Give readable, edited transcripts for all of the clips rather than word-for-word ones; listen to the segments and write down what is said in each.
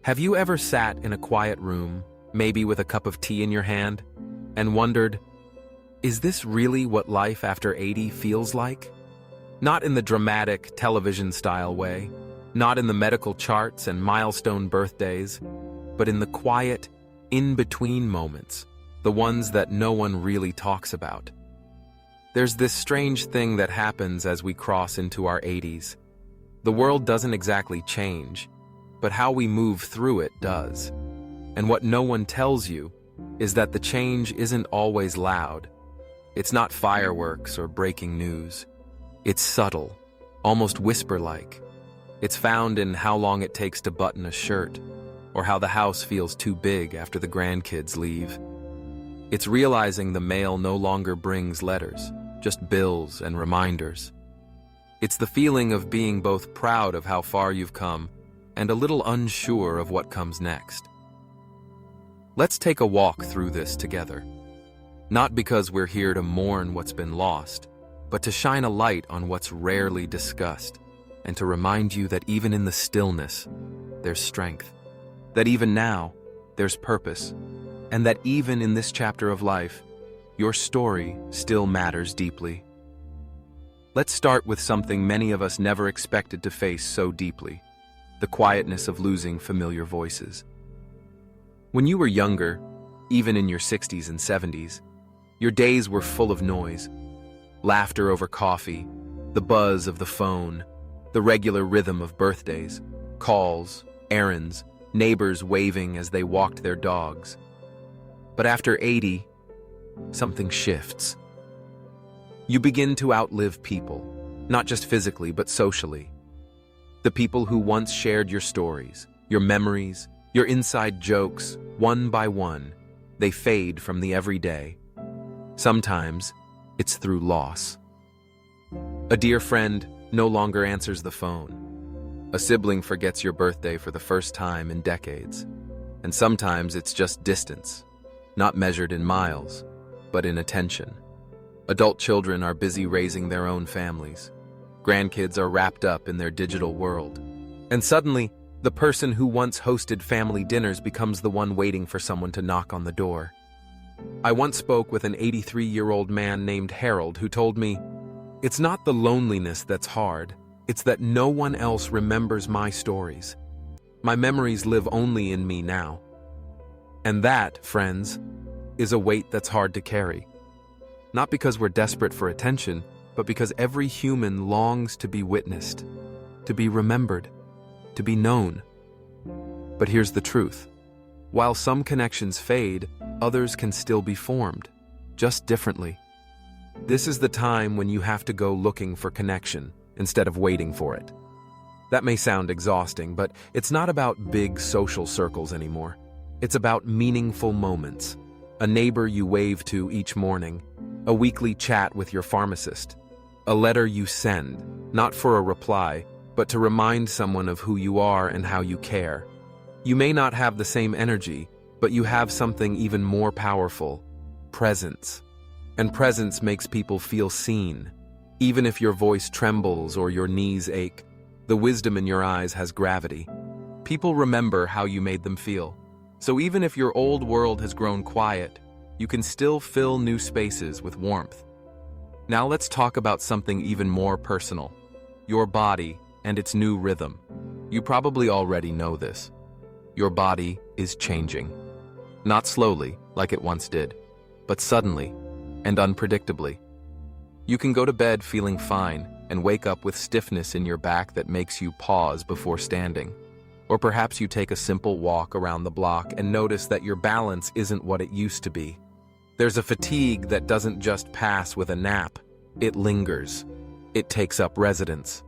Have you ever sat in a quiet room, maybe with a cup of tea in your hand, and wondered, is this really what life after 80 feels like? Not in the dramatic, television-style way, not in the medical charts and milestone birthdays, but in the quiet, in-between moments, the ones that no one really talks about. There's this strange thing that happens as we cross into our 80s. The world doesn't exactly change, but how we move through it does. And what no one tells you is that the change isn't always loud. It's not fireworks or breaking news. It's subtle, almost whisper-like. It's found in how long it takes to button a shirt, or how the house feels too big after the grandkids leave. It's realizing the mail no longer brings letters, just bills and reminders. It's the feeling of being both proud of how far you've come and a little unsure of what comes next. Let's take a walk through this together. Not because we're here to mourn what's been lost, but to shine a light on what's rarely discussed, and to remind you that even in the stillness, there's strength. That even now, there's purpose. And that even in this chapter of life, your story still matters deeply. Let's start with something many of us never expected to face so deeply: the quietness of losing familiar voices. When you were younger, even in your 60s and 70s, your days were full of noise. Laughter over coffee, the buzz of the phone, the regular rhythm of birthdays, calls, errands, neighbors waving as they walked their dogs. But after 80, something shifts. You begin to outlive people, not just physically, but socially. The people who once shared your stories, your memories, your inside jokes, one by one, they fade from the everyday. Sometimes, it's through loss. A dear friend no longer answers the phone. A sibling forgets your birthday for the first time in decades. And sometimes it's just distance, not measured in miles, but in attention. Adult children are busy raising their own families. Grandkids are wrapped up in their digital world. And suddenly, the person who once hosted family dinners becomes the one waiting for someone to knock on the door. I once spoke with an 83-year-old man named Harold who told me, "It's not the loneliness that's hard, it's that no one else remembers my stories. My memories live only in me now." And that, friends, is a weight that's hard to carry. Not because we're desperate for attention, but because every human longs to be witnessed, to be remembered, to be known. But here's the truth. While some connections fade, others can still be formed, just differently. This is the time when you have to go looking for connection instead of waiting for it. That may sound exhausting, but it's not about big social circles anymore. It's about meaningful moments. A neighbor you wave to each morning, a weekly chat with your pharmacist, a letter you send, not for a reply, but to remind someone of who you are and how you care. You may not have the same energy, but you have something even more powerful: presence. And presence makes people feel seen. Even if your voice trembles or your knees ache, the wisdom in your eyes has gravity. People remember how you made them feel. So even if your old world has grown quiet, you can still fill new spaces with warmth. Now let's talk about something even more personal: your body and its new rhythm. You probably already know this. Your body is changing. Not slowly, like it once did, but suddenly and unpredictably. You can go to bed feeling fine and wake up with stiffness in your back that makes you pause before standing. Or perhaps you take a simple walk around the block and notice that your balance isn't what it used to be. There's a fatigue that doesn't just pass with a nap. It lingers. It takes up residence.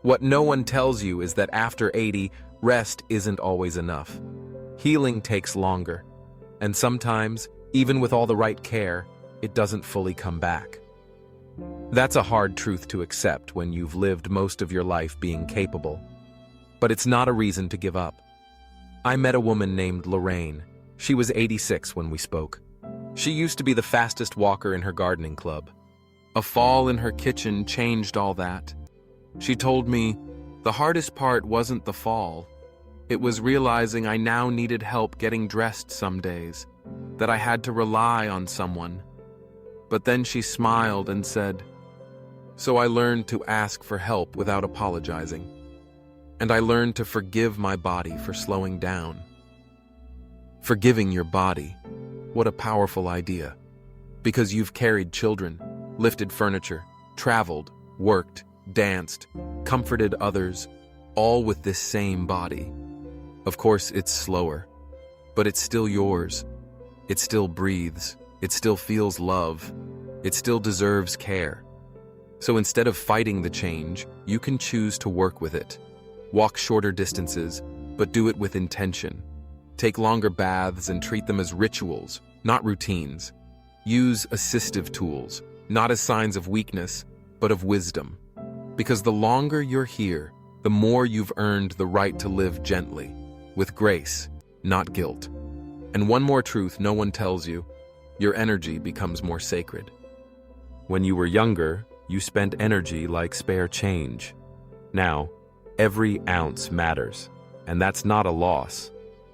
What no one tells you is that after 80, rest isn't always enough. Healing takes longer. And sometimes, even with all the right care, it doesn't fully come back. That's a hard truth to accept when you've lived most of your life being capable. But it's not a reason to give up. I met a woman named Lorraine. She was 86 when we spoke. She used to be the fastest walker in her gardening club. A fall in her kitchen changed all that. She told me, the hardest part wasn't the fall. It was realizing I now needed help getting dressed some days, that I had to rely on someone. But then she smiled and said, "So I learned to ask for help without apologizing. And I learned to forgive my body for slowing down." Forgiving your body, what a powerful idea. Because you've carried children, lifted furniture, traveled, worked, danced, comforted others, all with this same body. Of course, it's slower, but it's still yours. It still breathes. It still feels love. It still deserves care. So instead of fighting the change, you can choose to work with it. Walk shorter distances, but do it with intention. Take longer baths and treat them as rituals, not routines. Use assistive tools, not as signs of weakness, but of wisdom. Because the longer you're here, the more you've earned the right to live gently, with grace, not guilt. And one more truth no one tells you: your energy becomes more sacred. When you were younger, you spent energy like spare change. Now, every ounce matters, and that's not a loss,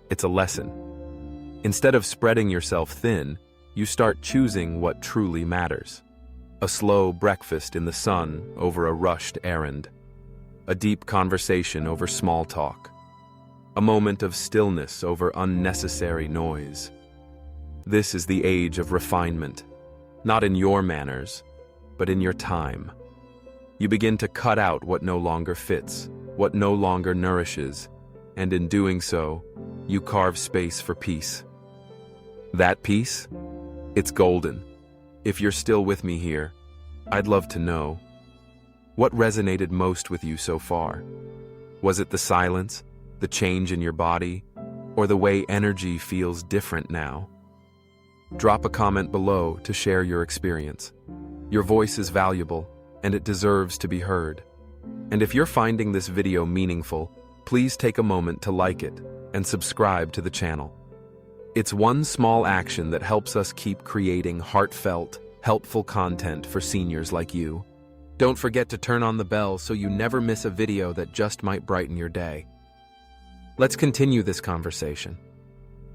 it's a lesson. Instead of spreading yourself thin, you start choosing what truly matters. A slow breakfast in the sun over a rushed errand. A deep conversation over small talk. A moment of stillness over unnecessary noise. This is the age of refinement, not in your manners, but in your time. You begin to cut out what no longer fits, what no longer nourishes, and in doing so, you carve space for peace. That peace? It's golden. If you're still with me here, I'd love to know. What resonated most with you so far? Was it the silence, the change in your body, or the way energy feels different now? Drop a comment below to share your experience. Your voice is valuable, and it deserves to be heard. And if you're finding this video meaningful, please take a moment to like it and subscribe to the channel. It's one small action that helps us keep creating heartfelt, helpful content for seniors like you. Don't forget to turn on the bell so you never miss a video that just might brighten your day. Let's continue this conversation.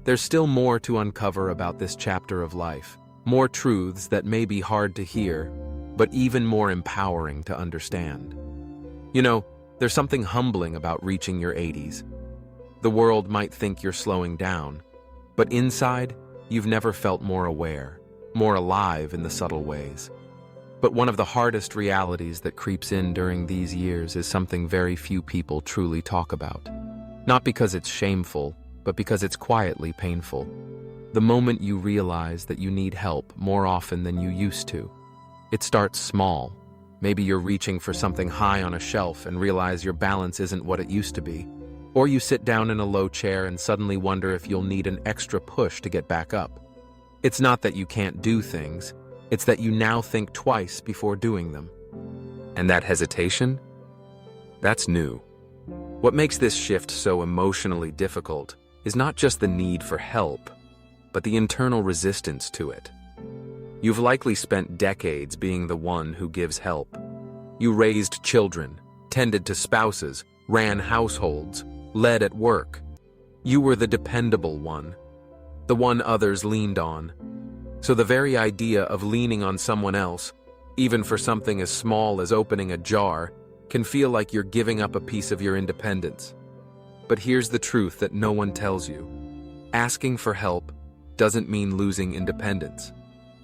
There's still more to uncover about this chapter of life, more truths that may be hard to hear, but even more empowering to understand. You know, there's something humbling about reaching your 80s. The world might think you're slowing down, but inside, you've never felt more aware, more alive in the subtle ways. But one of the hardest realities that creeps in during these years is something very few people truly talk about. Not because it's shameful, but because it's quietly painful. The moment you realize that you need help more often than you used to. It starts small. Maybe you're reaching for something high on a shelf and realize your balance isn't what it used to be. Or you sit down in a low chair and suddenly wonder if you'll need an extra push to get back up. It's not that you can't do things, it's that you now think twice before doing them. And that hesitation? That's new. What makes this shift so emotionally difficult is not just the need for help, but the internal resistance to it. You've likely spent decades being the one who gives help. You raised children, tended to spouses, ran households, led at work. You were the dependable one, the one others leaned on. So the very idea of leaning on someone else, even for something as small as opening a jar, can feel like you're giving up a piece of your independence. But here's the truth that no one tells you. Asking for help doesn't mean losing independence.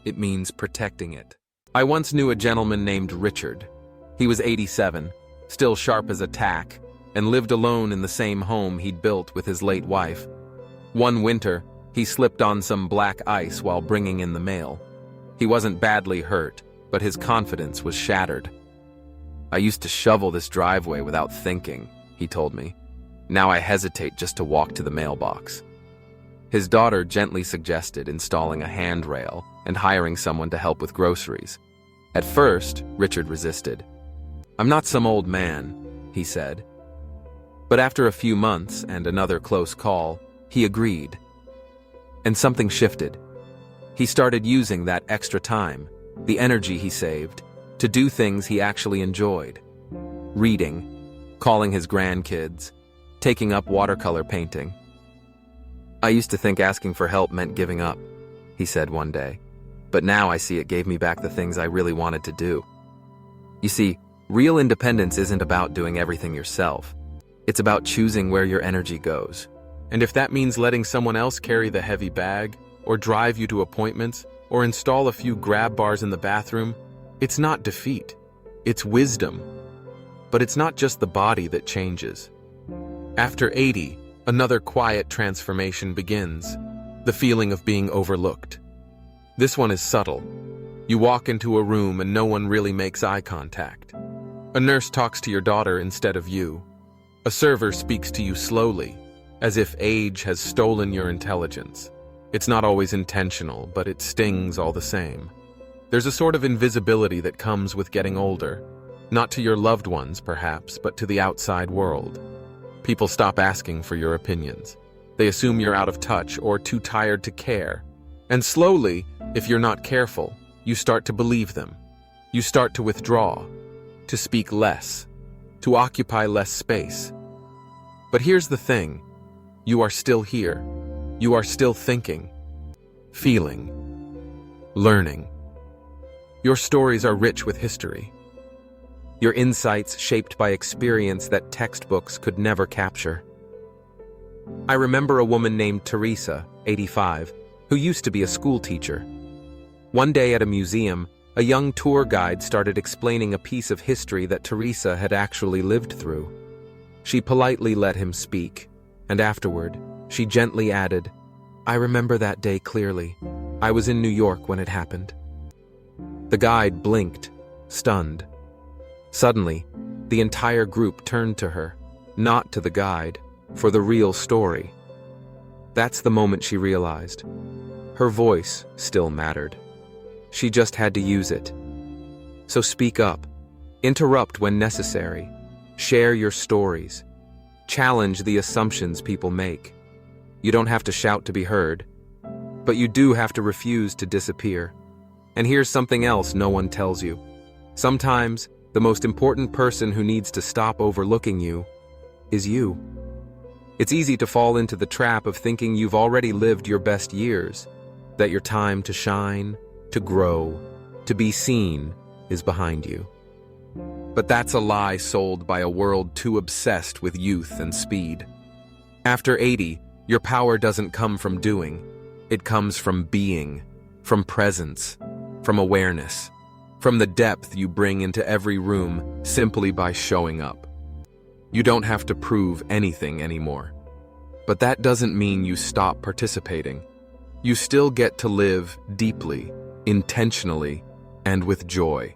It means protecting it. I once knew a gentleman named Richard. He was 87, still sharp as a tack, and lived alone in the same home he'd built with his late wife. One winter, he slipped on some black ice while bringing in the mail. He wasn't badly hurt, but his confidence was shattered. "I used to shovel this driveway without thinking," he told me. "Now I hesitate just to walk to the mailbox." His daughter gently suggested installing a handrail and hiring someone to help with groceries. At first, Richard resisted. "I'm not some old man," he said. But after a few months and another close call, he agreed. And something shifted. He started using that extra time, the energy he saved, to do things he actually enjoyed. Reading, calling his grandkids, taking up watercolor painting. "I used to think asking for help meant giving up," he said one day. "But now I see it gave me back the things I really wanted to do." You see, real independence isn't about doing everything yourself. It's about choosing where your energy goes. And if that means letting someone else carry the heavy bag, or drive you to appointments, or install a few grab bars in the bathroom, it's not defeat. It's wisdom. But it's not just the body that changes. After 80, another quiet transformation begins, the feeling of being overlooked. This one is subtle. You walk into a room and no one really makes eye contact. A nurse talks to your daughter instead of you. A server speaks to you slowly, as if age has stolen your intelligence. It's not always intentional, but it stings all the same. There's a sort of invisibility that comes with getting older, not to your loved ones, perhaps, but to the outside world. People stop asking for your opinions. They assume you're out of touch or too tired to care. And slowly, if you're not careful, you start to believe them. You start to withdraw, to speak less, to occupy less space. But here's the thing. You are still here. You are still thinking, feeling, learning. Your stories are rich with history. Your insights shaped by experience that textbooks could never capture. I remember a woman named Teresa, 85, who used to be a school teacher. One day at a museum, a young tour guide started explaining a piece of history that Teresa had actually lived through. She politely let him speak, and afterward, she gently added, "I remember that day clearly. I was in New York when it happened." The guide blinked, stunned. Suddenly, the entire group turned to her, not to the guide, for the real story. That's the moment she realized. Her voice still mattered. She just had to use it. So speak up. Interrupt when necessary. Share your stories. Challenge the assumptions people make. You don't have to shout to be heard, but you do have to refuse to disappear. And here's something else no one tells you. Sometimes, the most important person who needs to stop overlooking you is you. It's easy to fall into the trap of thinking you've already lived your best years, that your time to shine, to grow, to be seen is behind you. But that's a lie sold by a world too obsessed with youth and speed. After 80, your power doesn't come from doing. It comes from being, from presence, from awareness, from the depth you bring into every room simply by showing up. You don't have to prove anything anymore. But that doesn't mean you stop participating. You still get to live deeply, intentionally, and with joy.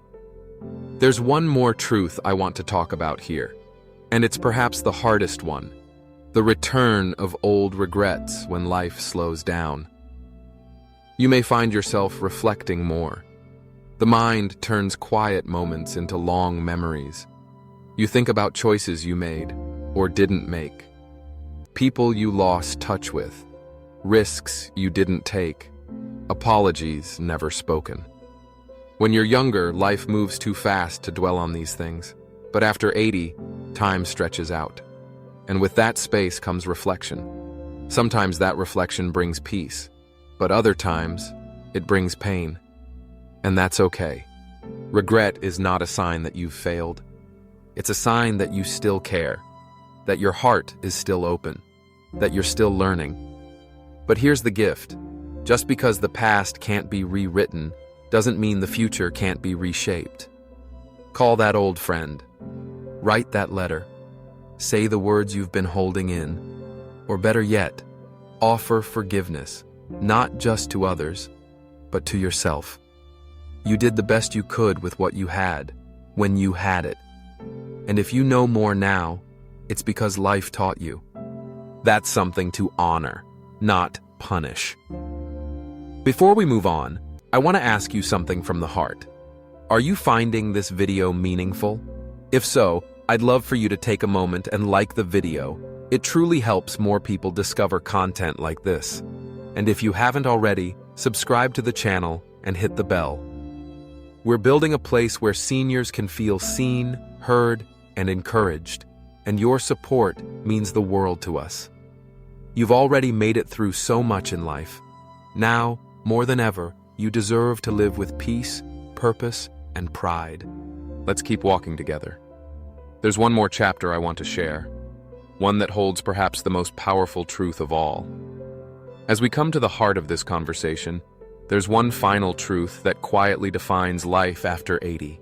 There's one more truth I want to talk about here, and it's perhaps the hardest one: the return of old regrets when life slows down. You may find yourself reflecting more. The mind turns quiet moments into long memories. You think about choices you made or didn't make, people you lost touch with, risks you didn't take, apologies never spoken. When you're younger, life moves too fast to dwell on these things. But after 80, time stretches out. And with that space comes reflection. Sometimes that reflection brings peace, but other times it brings pain. And that's okay. Regret is not a sign that you've failed. It's a sign that you still care, that your heart is still open, that you're still learning. But here's the gift. Just because the past can't be rewritten doesn't mean the future can't be reshaped. Call that old friend. Write that letter. Say the words you've been holding in. Or better yet, offer forgiveness, not just to others, but to yourself. You did the best you could with what you had, when you had it. And if you know more now, it's because life taught you. That's something to honor, not punish. Before we move on, I want to ask you something from the heart. Are you finding this video meaningful? If so, I'd love for you to take a moment and like the video. It truly helps more people discover content like this. And if you haven't already, subscribe to the channel and hit the bell. We're building a place where seniors can feel seen, heard, and encouraged. and your support means the world to us. You've already made it through so much in life. Now, more than ever, you deserve to live with peace, purpose, and pride. Let's keep walking together. There's one more chapter I want to share, one that holds perhaps the most powerful truth of all. As we come to the heart of this conversation, there's one final truth that quietly defines life after 80.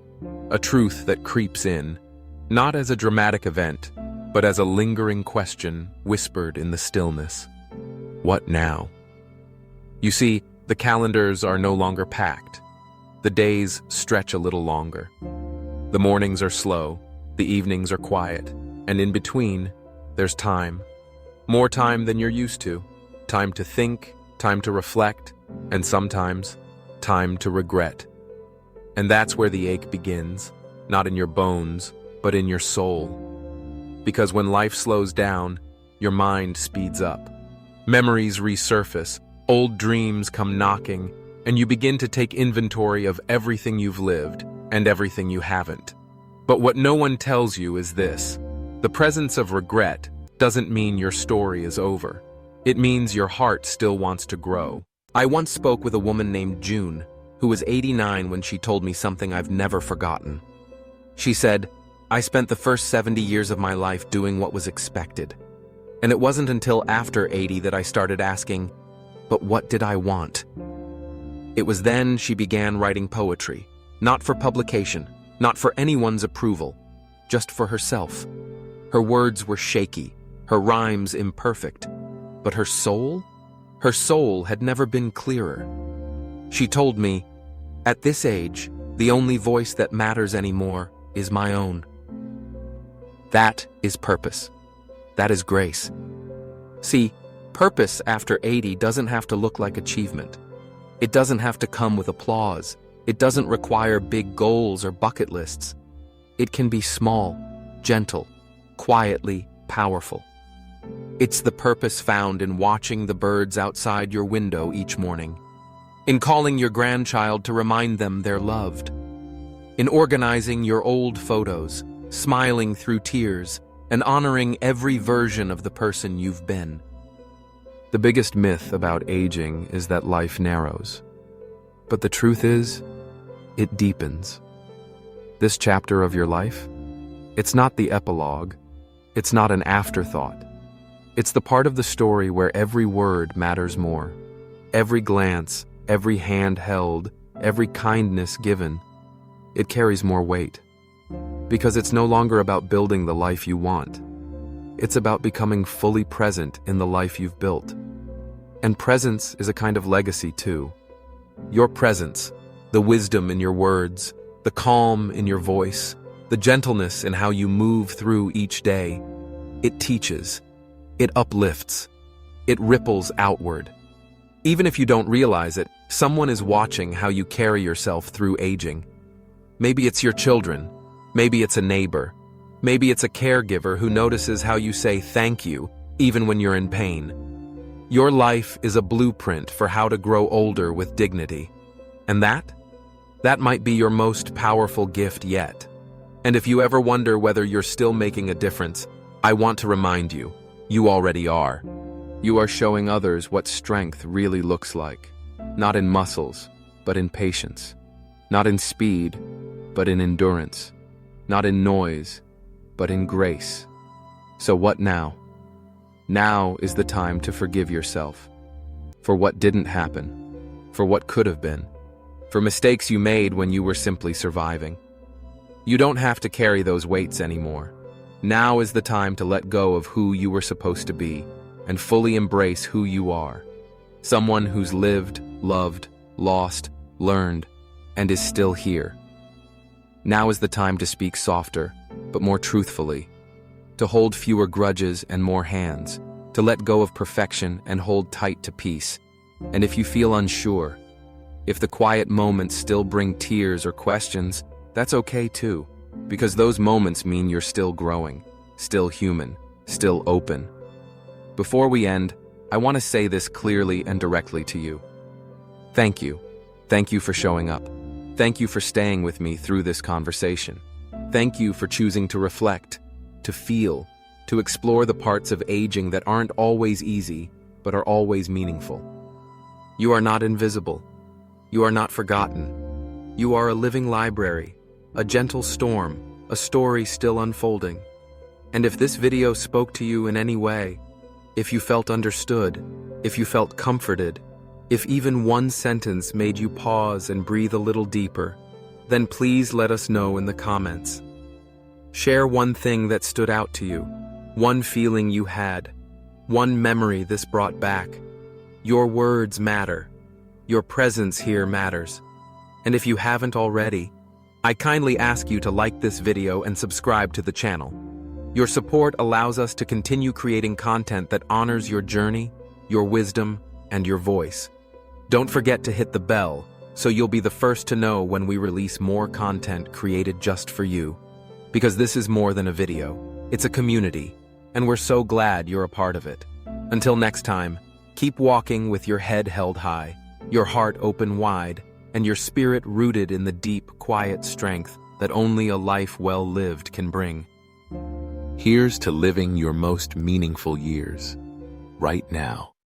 A truth that creeps in, not as a dramatic event, but as a lingering question whispered in the stillness. What now? You see, the calendars are no longer packed. The days stretch a little longer. The mornings are slow, the evenings are quiet, and in between, there's time. More time than you're used to. Time to think, time to reflect, and sometimes, time to regret. And that's where the ache begins, not in your bones, but in your soul. Because when life slows down, your mind speeds up. Memories resurface, old dreams come knocking, and you begin to take inventory of everything you've lived and everything you haven't. But what no one tells you is this: the presence of regret doesn't mean your story is over. It means your heart still wants to grow. I once spoke with a woman named June, who was 89 when she told me something I've never forgotten. She said, "I spent the first 70 years of my life doing what was expected. And it wasn't until after 80 that I started asking, but what did I want?" It was then she began writing poetry, not for publication, not for anyone's approval, just for herself. Her words were shaky, her rhymes imperfect, but her soul had never been clearer. She told me, "At this age, the only voice that matters anymore is my own." That is purpose. That is grace. See, purpose after 80 doesn't have to look like achievement. It doesn't have to come with applause. It doesn't require big goals or bucket lists. It can be small, gentle, quietly powerful. It's the purpose found in watching the birds outside your window each morning, in calling your grandchild to remind them they're loved, in organizing your old photos, smiling through tears, and honoring every version of the person you've been. The biggest myth about aging is that life narrows. But the truth is, it deepens. This chapter of your life, it's not the epilogue, it's not an afterthought. It's the part of the story where every word matters more. Every glance, every hand held, every kindness given, it carries more weight. Because it's no longer about building the life you want. It's about becoming fully present in the life you've built. And presence is a kind of legacy too. Your presence, the wisdom in your words, the calm in your voice, the gentleness in how you move through each day, it teaches, it uplifts, it ripples outward. Even if you don't realize it, someone is watching how you carry yourself through aging. Maybe it's your children, maybe it's a neighbor, maybe it's a caregiver who notices how you say thank you even when you're in pain. Your life is a blueprint for how to grow older with dignity. And that might be your most powerful gift yet. And if you ever wonder whether you're still making a difference, I want to remind you, you already are. You are showing others what strength really looks like. Not in muscles, but in patience. Not in speed, but in endurance. Not in noise, but in grace. So what now? Now is the time to forgive yourself. For what didn't happen. For what could have been. For mistakes you made when you were simply surviving. You don't have to carry those weights anymore. Now is the time to let go of who you were supposed to be and fully embrace who you are. Someone who's lived, loved, lost, learned, and is still here. Now is the time to speak softer, but more truthfully. To hold fewer grudges and more hands. To let go of perfection and hold tight to peace. And if you feel unsure, if the quiet moments still bring tears or questions, that's okay too, because those moments mean you're still growing, still human, still open. Before we end, I want to say this clearly and directly to you. Thank you. Thank you for showing up. Thank you for staying with me through this conversation. Thank you for choosing to reflect, to feel, to explore the parts of aging that aren't always easy, but are always meaningful. You are not invisible. You are not forgotten. You are a living library, a gentle storm, a story still unfolding. And if this video spoke to you in any way, if you felt understood, if you felt comforted, if even one sentence made you pause and breathe a little deeper, then please let us know in the comments. Share one thing that stood out to you, one feeling you had, one memory this brought back. Your words matter. Your presence here matters. And if you haven't already, I kindly ask you to like this video and subscribe to the channel. Your support allows us to continue creating content that honors your journey, your wisdom, and your voice. Don't forget to hit the bell so you'll be the first to know when we release more content created just for you. Because this is more than a video, it's a community, and we're so glad you're a part of it. Until next time, keep walking with your head held high, your heart open wide, and your spirit rooted in the deep, quiet strength that only a life well lived can bring. Here's to living your most meaningful years, right now.